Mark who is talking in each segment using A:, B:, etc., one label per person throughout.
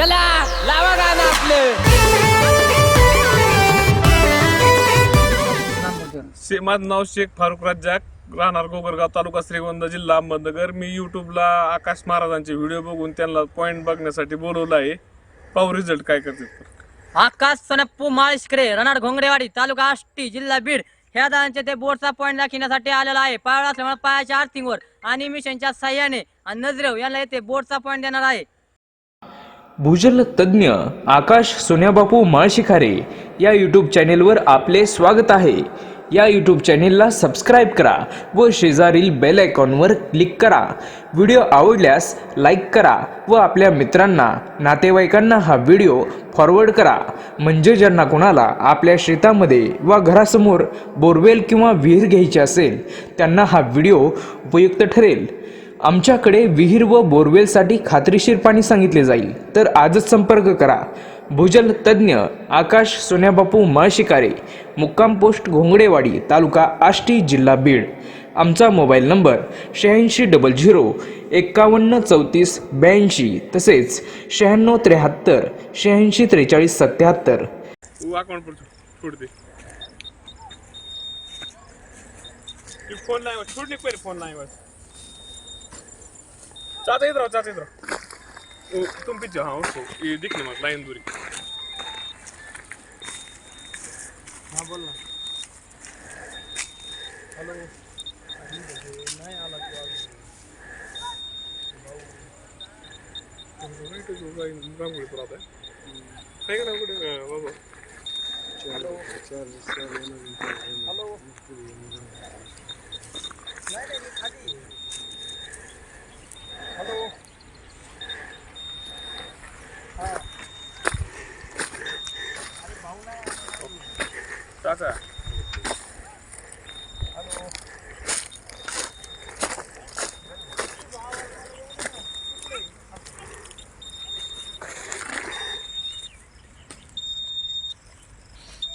A: चला लावा गाणं आपलं.
B: माझं नाव शेख फारुख रज्जाक, राहणार गोगरगाव, तालुका श्रीगोंद, जिल्हा अहमदनगर. मी युट्यूबला आकाश महाराजांचे व्हिडिओ बघून त्यांना पॉइंट बघण्यासाठी बोलवलं आहे. पाहू रिझल्ट काय करते.
C: आकाश सोनप्पू माळशिखरे, रनाड घोंगडेवाडी, तालुका आष्टी, जिल्हा बीड ह्या दादांचे ते बोर्डचा पॉईंट दाखवण्यासाठी आलेला आहे. पाळा असल्यामुळे पायाच्या आर्थिंगवर आणि मिशनच्या साह्याने आणि नजरेव यांना येथे बोर्डचा पॉईंट देणार आहे.
D: भूजल तज्ज्ञ आकाश सोन्याबापू माळशिखरे या यूट्यूब चॅनेलवर आपले स्वागत आहे. या यूट्यूब चॅनेलला सबस्क्राईब करा व शेजारील बेल आयकॉनवर क्लिक करा. व्हिडिओ आवडल्यास लाईक करा व आपल्या मित्रांना नातेवाईकांना हा व्हिडिओ फॉरवर्ड करा, म्हणजे ज्यांना कोणाला आपल्या शेतामध्ये व घरासमोर बोरवेल किंवा विहीर घ्यायची असेल त्यांना हा व्हिडिओ उपयुक्त ठरेल. आमच्याकडे विहीर व बोरवेलसाठी खात्रीशीर पाणी सांगितले जाईल, तर आजच संपर्क करा. भूजल तज्ज्ञ आकाश सोन्याबापू माळशिखरे, मुक्काम पोस्ट घोंगडेवाडी, तालुका आष्टी, जिल्हा बीड. आमचा मोबाईल नंबर 8600 51 34 82 तसेच 96 73 86 43 77.
B: फोन नाही छोड़ने पर फोन नहीं बस चाहते इधर तुम पीछे हाँ उसको ये दिखने मत लाइन दूरी. हाँ बोल ना. हेलो नहीं आला बाबा. हेलो हेलो चाचा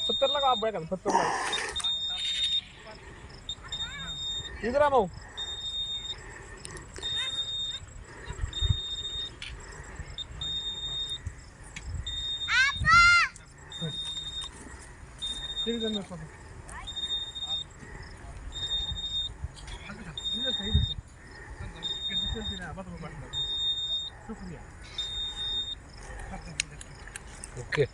B: पत्थर लगा आप बैठा पत्थर लगा इधर आओ. ओके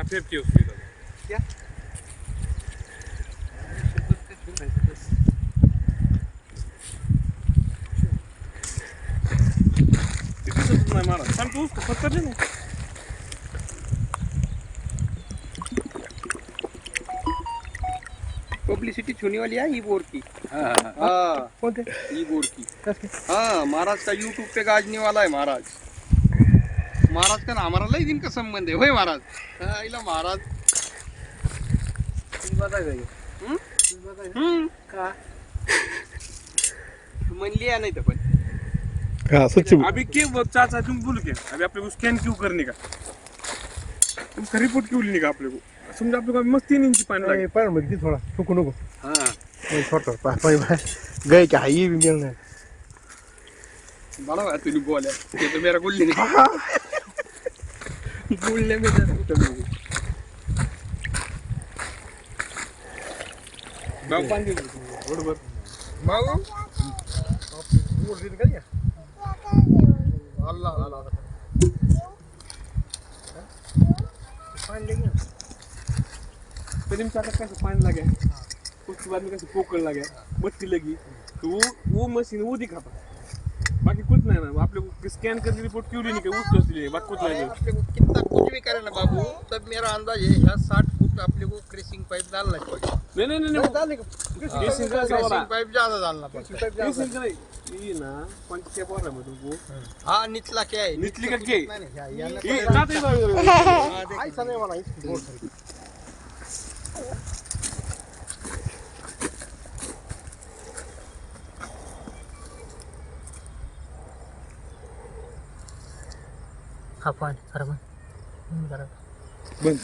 B: फिर क्यों क्या मारा सम तू उसको पत्थर दे.
E: पब्लिसिटी छूने वाली है ई बोर की. हाँ
B: कौन थे
E: ई बोर की. हाँ महाराज का यूट्यूब पे गाजने वाला है महाराज. महाराज का ना हमारा लई दिन का संबंध है. होय महाराज. हाँ इला महाराज बता गई. का मन लिया नहीं तो पण
B: हाँ सच्ची. अभी क्यों चाचा तुम बोल के अभी अपने को स्कैन क्यों करने का, उसका रिपोर्ट क्यों लेने का आपने को. समझा आपने को मस्त 3 इंच पानी लगे
F: पर मत थोड़ा थूको नको.
E: हाँ
F: नहीं छोटा पापा गए क्या ये भी मिलना
E: बड़ा बात तूने बोला ये तो मेरा गुल्ली नहीं गुल्ले में जरा
B: बाग पानी बरोबर
E: मागो
F: बोल दिन क्या
E: अल्लाह अल्लाह
F: पानी लेंगे
B: फिल्म चाहता कैसे पानी लगे, उसके बाद में कैसे पोकड़ लगे, मट्टी लगी, तो वो मशीन वो दिखाता, बाकी कुछ नहीं ना. आप लोग स्कैन करके रिपोर्ट क्यों नहीं किया, उसको इसलिए बाकी कुछ नहीं.
E: कितना कुछ भी करे ना बाबू, तब मेरा अंदाज है 60 फुट आपले को क्रेसिंग पाईप डालला पाहिजे.
B: नाही नाही नाही
F: झाले का?
B: केसिंग का सवारा
E: क्रेसिंग पाईप ज्यादा डालना पाहिजे.
B: केसिंग का नाही ही ना कोणत्या क्या बोल रहा मैं तुमको
E: हा निचला क्या आहे
B: निचली का के
E: नाही, नाही, याला
B: ये जाते
F: ऐसा नाही मला ऐसा बोल सर.
C: हा पण खरं पण
B: बंद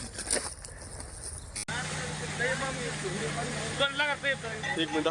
F: एक मिनिट.